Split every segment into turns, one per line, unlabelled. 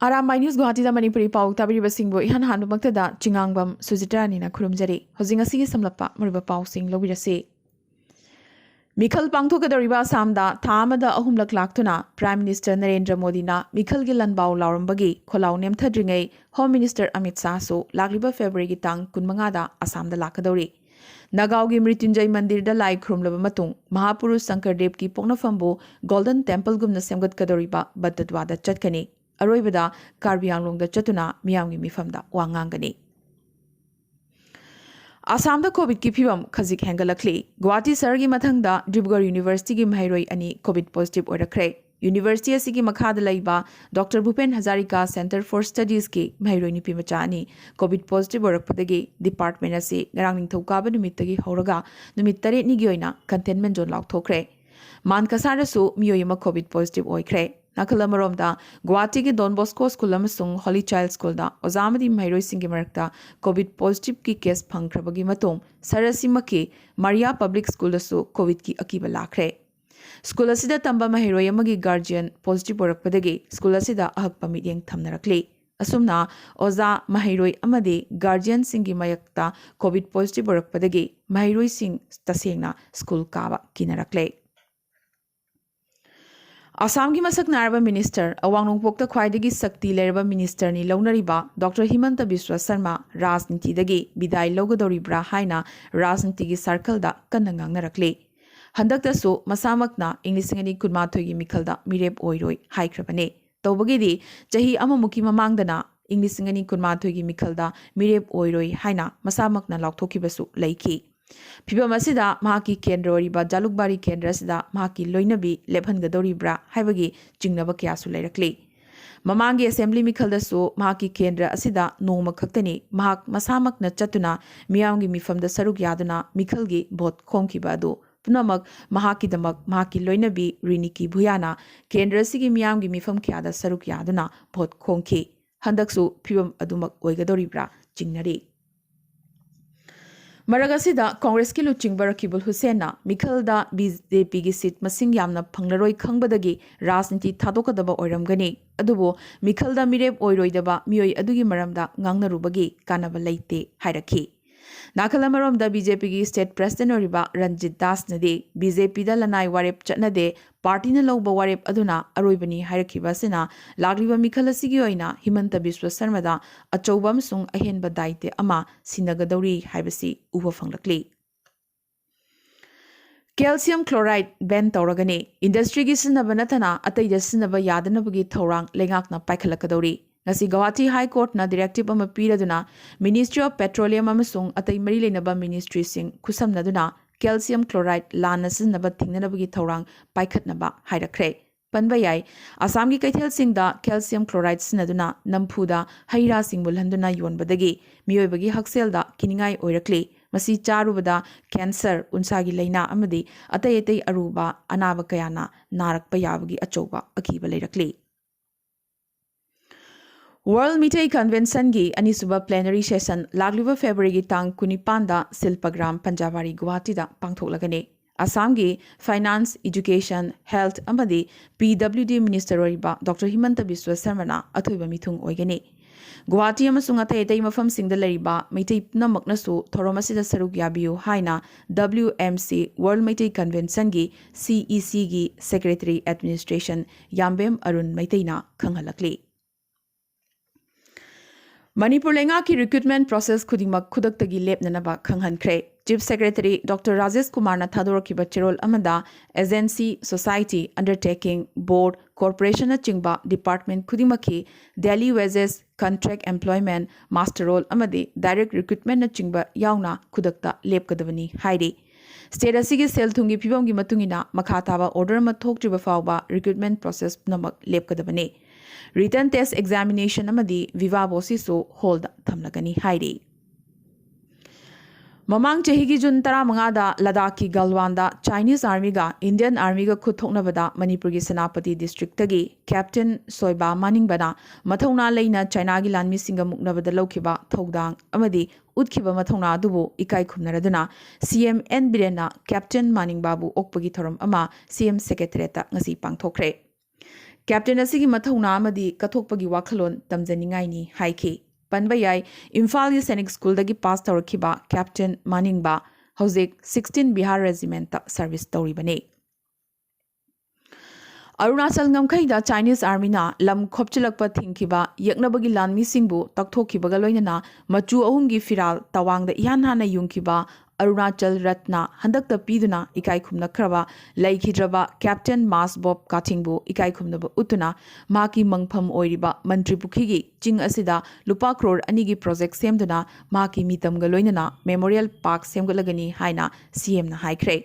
Arambai News Guwahati da Manipuri Pao tabiri basingbo ihan hanu maktada chingangbam Sujitra nina khurumjari hojing asigi samlapa muriba Pao sing lobirase Mikhal pangthokadoriba Assamda thamada ahumlak laktuna Prime Minister Narendra Modi na Mikhal gi lanbau laurambagi kholaw nemthadringai Home Minister Amit Shah so lagliba February gi tang 15 da Assam da lakadori Nagaw gi Mrityunjay Mandir da lai khurumlaba matung Mahapurush Sankardev ki poknafambo Golden Temple gumna semgat kadoriba Baddadwa da chatkani Aroibada Karbi Anglong da chatuna miyamgi mifamda wangangani Assam da COVID ki phibam khazik hengalakli Guwahati Sar gi mathangda Dibrugarh University gi mahairoi ani COVID positive oirakre University asigi makhada laiba Dr. Bhupen Hazarika Center for Studies ki mahairoi nipi macha ani COVID positive oirakpadagi department ase ngarang ningthokaba numittagi horaga numit 8 ni gi oina containment zone laukthokre Mankasara su miyoyama COVID positive oikre Nakalamaromda, Guwahati ki Don Bosco School amasung Holy Child School da Ozamadi Mahairoi singi marakta COVID positive ki case phangkrabagi matung Sarasimaki Maria Public School dasu COVID ki akiba lakre. School asida tamba Mahairoi amagi guardian positive orakpadagi school asida ahakpa midyeng thamnarakli. Asumna Oza Mahairoi amadi guardian singi mayakta COVID positive orakpadagi Mahairoi sing tasengna school kaba kinarakle. Assam ki masak naraba minister awang nungpokta khwaidagi sakti leraba minister ni launariba Dr. Himanta Biswa Sarma rajniti dagi bidai logadoribra haina rajniti gi circle da kanangang narakle handakta su masamakna inglisingani kunmathoi gi mikhalda mirep oiroi haikrabane tawbagidi chahi amamuki mamangdana inglisingani kunmathoi gi mikhalda mirep oiroi haina masamakna laukthokhibasu laiki Pibam asida mahaki kendra oriba jalukbari kendra asida mahaki loinabi lephangadoribra haibagi jingnaba kyasu lairakli mamangi assembly mikhaldasu mahaki kendra asida noma khaktani mahak masamak na chatuna miyamgi mifamda saruk yaduna mikhalgi bot khomkiba adu punamak mahaki damak mahaki loinabi riniki bhuyana kendra sigi miyamgi mifam kyada saruk yaduna bot khomki handaksu pibam adumak oigadoribra jingnari Maragasida Congress ki luching Barakibul Hussaina Mikhalda BJP gi seat masing yamna phanglaroi khangbadagi rajniti thadokadaba oiramgani adubo Mikhalda mirep oiroidaba miyoi adugi maramda ngangnarubagi kanaba leite hairakhi Nakalamaramda BJP gi state president oriba Ranjit Das nade BJP da lanai warep chatnade party na lawba warep aduna aroibani hairakhiba sina lagliba Mikhal asigi oina Himanta Biswa Sarma da achobam sung ahenba daite ama sinagadori haibasi uba fanglakli Calcium chloride ban tauragani industry gi sinaba natana ataida sinaba yadanabagi thorang lengakna paikhalakadori Ngasi Guwahati High Court na directive ama piraduna Ministry of Petroleum amasung atai mari leinaba ministry sing khusamnaduna calcium chloride lana sinaba thingnanabagi thorang paikhatnaba hairakre panba yai Assam gi kaithel singda calcium chloride sinaduna namphuda haira singbul handuna yonbadagi miyoibagi hakselda kiningai oirakli masi charubada cancer unsagi leina amadi atai atai aruba anaba kayana narakpa yabagi achoba akiba leirakli World Meeting Convention gi anisuba plenary session lagliba February gi tang kunipanda Silpagram Panjabari Guwahati da pangthoklagani Assam gi Finance Education Health amadi PWD Minister oriba Dr. Himanta Biswa Sarma na athoiba mithung oigani Guwahati amasung atai atai mafam singda lariba maitai namaknasu thoromasida saruk yabiu haina WMC World Meeting Convention gi CEC gi Secretary Administration Yambem Arun Maitaina khanghalakli Manipur lenga ki recruitment process khudingmak khudaktagi lepnanaba khanghankre Chief Secretary Dr. Rajesh Kumar na thadorkiba cherol amada agency society undertaking board corporation na chingba department khudimaki Delhi wages contract employment master role amadi direct recruitment na chingba yauna khudakta lepkadabani hairi State asigi sel thungi phibamgi matungina makha thaba order ma thoktriba fawba recruitment process namak lepkadabani Written test examination amadi viva bosi so hold thamlagani hairi Mamang chehigi jun tara mangada Ladakh Galwanda Chinese Army ga Indian Army ga khuthoknabada Manipur gi Senapati district tagi Captain Soiba Maningbana mathongna leina China gi lanmi singa muknabada lokhiba thodang amadi utkhiba mathongna adubu ikai khumnaraduna CM N Birena Captain Maningbabu okpagi thoram ama CM Secretariat ngasi pangthokre Captain asigi mathuna amadi kathokpagi wakhalon tamjaningaini haiki. Panba yai Imphal Scenic School dagi pass tawrakiba Captain Maningba hauzik 16 Bihar Regiment ta service tawribane. Arunachal ngamkhaida Chinese Army na lam khopchilakpa thingkiba yaknabagi lanmi singbu takthokibaga loinana machu ahumgi firal tawangda ihan hana yungkiba Arunachal Ratna handakta piduna ikai khumna khraba laikhidraba Captain Mas Bob Kathingbu ikai khumnaba utuna maki mangpham oiriba Mantri Pukhigi ching asida lupa crore anigi project semduna maki mitamga loinana Memorial Park semgalagani haina CM na haikhre.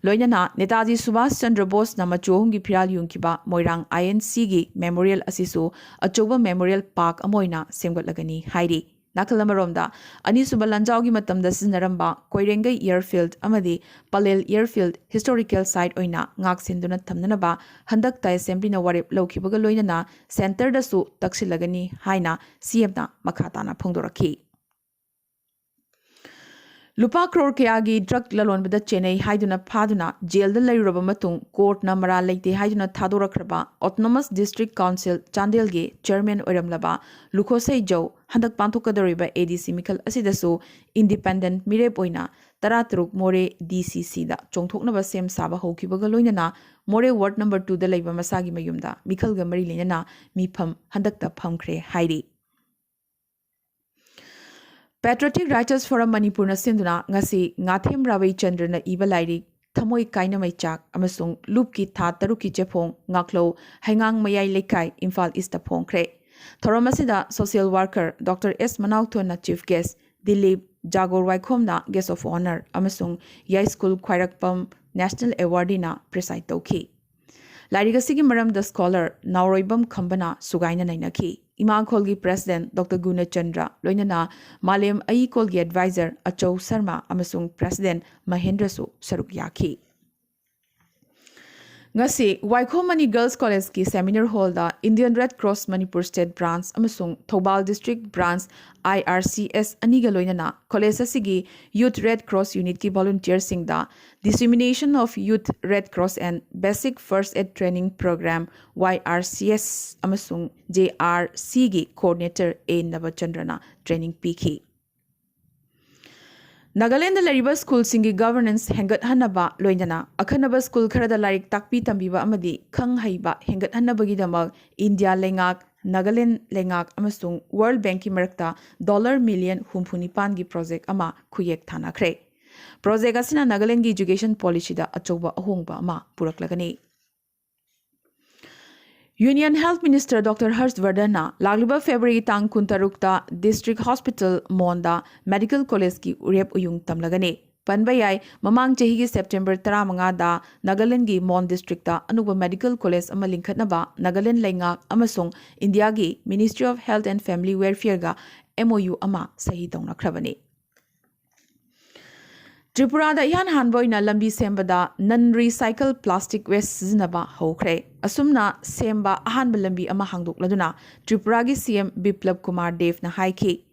Loinana Netaji Subhash Chandra Bose na machuhumgi phiral yungkiba Moirang INC gi Memorial asisu achoba Memorial Park amoina semgalagani hairi. Nakalamaromda Anisuba Lanjaugi matamda siznaramba Koirengai Airfield amadi Palel Airfield historical site oina ngak sinduna thamnanaba handakta assembly na warep lawkibaga loinana center da su taksilagani haina CM na makhatana phongdorakhi. Lupa crore kayagi drug lalonbada Chennai haiduna phaduna jail da lairaba matung court na mara leite haiduna thadorakraba Autonomous District Council Chandel ge chairman oiramlaba Lukhosai Jau handak panthokadoriba ADC Mikal asidasu independent mirep oina Taratruk More DCC da chongthoknaba sem saba hokibaga loinana More ward number 2 da laiba masagi mayumda Mikal ga mari lenana mipham handakta phamkhre hairi. Patriotic Writers Forum Manipur na sinduna ngasi Ngathem Rawai Chandra na iba lairi thamoi kaina mai chak amasung lupki tha taruki chepong ngaklo haingang mayai lekai Imphal East ta phongkhre. Thoramasida social worker Dr. S Manauto na chief guest Dilip Jagor Waikhom na guest of honor amasung Yai School Khwairakpam National Awardee na preside tawki. Lairigasigi maram the scholar Nauroibam Khambana sugaina nainaki. Imakolgi President Dr. Guna Chandra loinana Malem Aikolgi advisor Achou Sarma amasung President Mahendra su saruk yaki. Ngasi Waikhomani Girls College ki seminar hall da Indian Red Cross Manipur State Branch amasung Thoubal District Branch IRCS aniga loinana college asigi Youth Red Cross Unit ki volunteer sing da Dissemination of Youth Red Cross and Basic First Aid Training Program YRCS amasung JRC gi coordinator A Navachandrana training piki. Nagaland lariba school singi governance hengat hanaba loinana akhanaba school kharada larik takpi tambiba amadi khang haiba hengat hanabagi damak India lengak Nagaland lengak amasung World Bank ki marakta $1,000,000 gi project ama khuyek thanakhre. Project asina Nagaland gi education policy da achoba ahongba ama puraklagani. Union Health Minister Dr. Harshvardhan na lagliba February tang kuntarukta District Hospital Monda Medical College ki urep uyung tamlagane. Panbayai mamang chahi ki September 15 da Nagaland gi Mon District da anuba Medical College ama linkhatnaba Nagaland laingak amasung India gi Ministry of Health and Family Welfare ga MOU ama sahi tawnakhrabani. Tripura da ihan hanboina lambi sembada non-recycle plastic waste sizinaba hokre. Asumna semba ahanba lambi ama hangdokladuna Tripura gi CM Biplab Kumar Dev na haiki.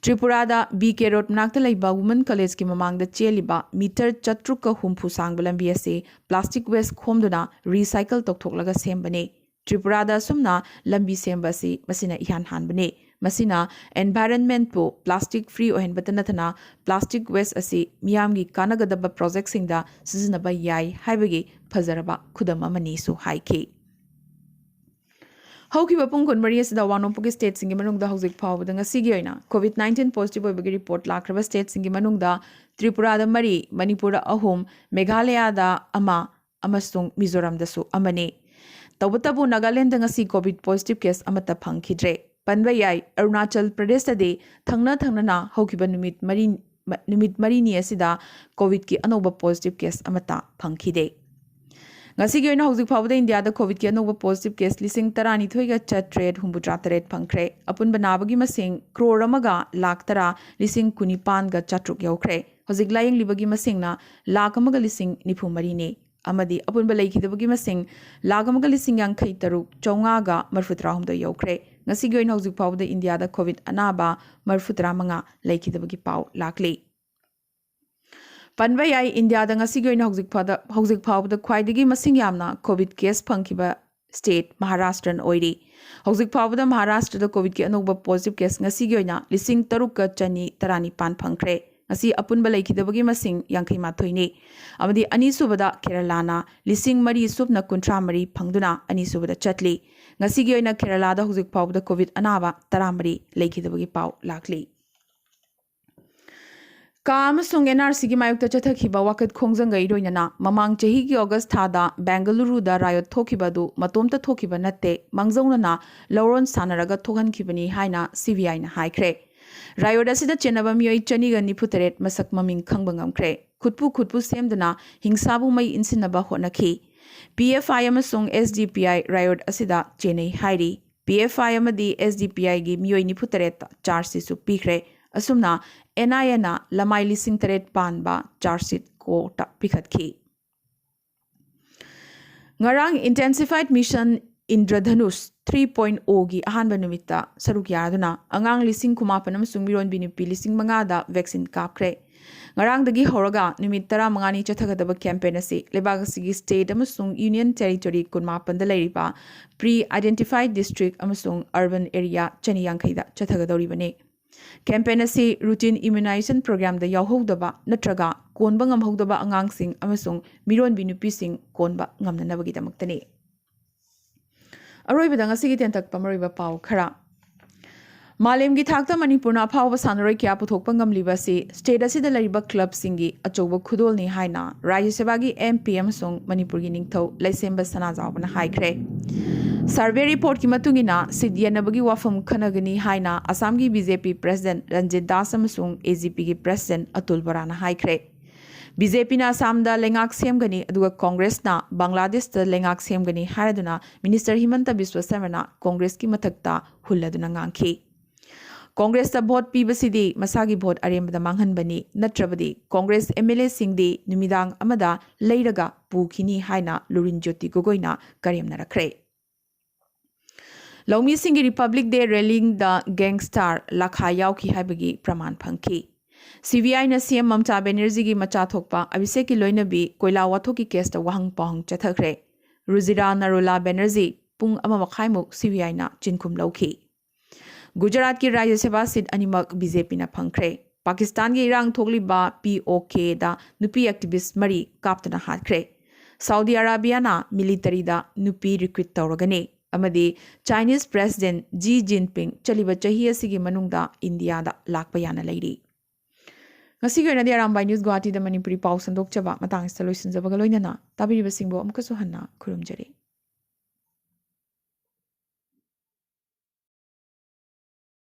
Tripura da BK Road manakta laiba Women College ki mamangda cheliba meter chatrukka humpu sangba lambi ase plastic waste khomduna recycle tokthoklaga sembane. Tripura da sumna lambi semba si masina ihan hanbane. Masina environment po plastic free ohen batanathana plastic waste asi miyamgi kanagadaba project singda sizinaba yai haibagi phazaraba khudam amani su haiki. Haukiba pungkon Maria Sida Wanopagi State Singi Manungda Hauzik Pao with Sigioina, COVID-19 positive Bagi report Lakraba State Singi Manungda, Tripura da Mari, Manipura Ahom, Meghalaya da Ama, Amasung Mizoram da Su Amane. Tawatabu Nagaland ngasi COVID positive case amata phangkhidre. Panbayai Arunachal Pradesh de thangna na haukiba numit marini asida COVID ki anoba positive case amata phangkhide. Ngasi gi oina hauzik phawda India da COVID ki anoba positive case lising tarani thoiga chatred humbutra taret phangkhre. Apun banabagi masing crore amaga lakh tara lising kunipan ga chatruk yaukhre. Hauzik laying libagi masing na lakh amaga lising nifu marine. Amadi apun balai khidabagi masing lakh amaga lising yang khai taruk chaunga ga marfutra humda yaukhre. Ngasi gi oina hauzik phawda India da COVID anaba marfutra manga laikhidabagi pau lakli. Panbayai India da ngasi gi oina hauzik phawda khwaidagi masing yamna COVID case phangkiba state महाराष्ट्रन ओइरी हौजिक फावदा Maharashtra COVID के अनोबा positive case ngasi gi oina lising taruk ka chani tarani pan phangkhre ngasi apunba lekhidabagi masing yankhai mathoi ni amadi ani subada kerala na lising mari subna kuntra mari phangduna ani subada chatli ngasi gi oina kerala da hौजिक फावदा COVID अनाबा taramari lekhidabagi paw lakli कामसुंग NRC की मायुक्त चथखिबा वाकत खोंजंगई रोइनना ममांग चही की अगस्त थादा बेंगलुरु दा रायत थोखिबदु मतोमता थोखिबा नत्ते मंगजौनना लौरोन सानरगा थोहनखिबनी हाइना CBI ना हाइख्रे रायत असिदा चेनबा मियोई चनिगा निफुतरेट मसक ममिंग खंगबा ngamख्रे खुटपु सेमदना हिंसाबु मई इंसिनबा होनखि पीएफआई अमसुंग एसडीपीआई रायत असिदा चेनई हाइरी पीएफआई अमदी एसडीपीआई गी मियोई निफुतरेट चार्जसिसु पीख्रे असुमना एनआईएना लमाई लिसिंग तरेट पानबा चार्जशीट कोर्ट पिखतखि ngarang intensified mission इंद्रधनुष 3.0 गी अहानबा नुमित्ता सरुक यादुना अंगांग लिसिंग कुमापन अमसुंग मिरोन बिनुपी लिसिंग मंगादा वैक्सीन कापख्रे ngarang dagi horaga numit 15 chathagadaba campaign asi lebag asigi state amasung union territory kunmapan da leiriba pre identified district amasung urban area chani yankhai da chathagadori bane campaign asi routine immunization program da yauhodaba natraga konba ngamhodaba angangsing amasung miron binupi sing konba ngamnanabagi damaktani aroibada ngasi gi tentak pamariba paw khara मालेम की थाकता मणिपुर अफाव सानरोई क्या पुथोकपा ngamlibasi state असिदा लरिबा club सिंगी अचौबा खुदोलनी हाइना राज्य सभा की MP अमसुंग Manipur की Ningthou लैसेंबा सनाजावना हाइख्रे survey report की मतुंगिना सिदियनबगी वाफम खनगनी हाइना असम की BJP president Ranjit दास अमसुंग AGP की president Atul बराना हाइख्रे BJP ना असम दा लेंगाक सेमगनी अदुगा कांग्रेस ना बांग्लादेश दा लेंगाक सेमगनी हारदुना मिनिस्टर हिमंत बिस्वा शर्मा कांग्रेस की मथक्ता हुल्लदुना nganki कांग्रेस भोट पीबसीदी मसागी भोट अरेमदा मांगहनबनी नत्रबदी कांग्रेस एमएलए सिंगदी नुमिदांग अमदा लेरगा पुखिनी हाइना लुरिन ज्योति गोगोइना करेमनरख्रे लौमी सिंगी रिपब्लिक डे रैलिंग द गैंगस्टार लाखा याउखी हाइबगी प्रमाण फंखी सीबीआई ना सीएम ममता बनर्जी की मचा थोकपा अभिषेक की लोइनबी कोयला वाथो की केस द वहंग पहंग चथख्रे रुजिरा नरोला बनर्जी पुंग अमा मखाइमुक सीबीआई ना चिनखुम लौखी गुजरात की राज्य सभा सीट अनिमक बीजेपी ना फंख्रे पाकिस्तान की इरांग थोगलिबा पीओके दा नुपी एक्टिविस्ट मरी कापतना हाथख्रे सऊदी अरेबिया ना मिलिटरी दा नुपी रिक्रूट तौरगने अमदी चाइनीज प्रेसिडेंट जी जिनपिंग चलिबा चही असिगी मनुंगदा इंडिया दा लाकपा याना लेरी ngasi gi na arambai news guwahati da manipuri pau sandok chaba matang installation jabaga loinana tabiriba singbo amkasu hanna khurumjari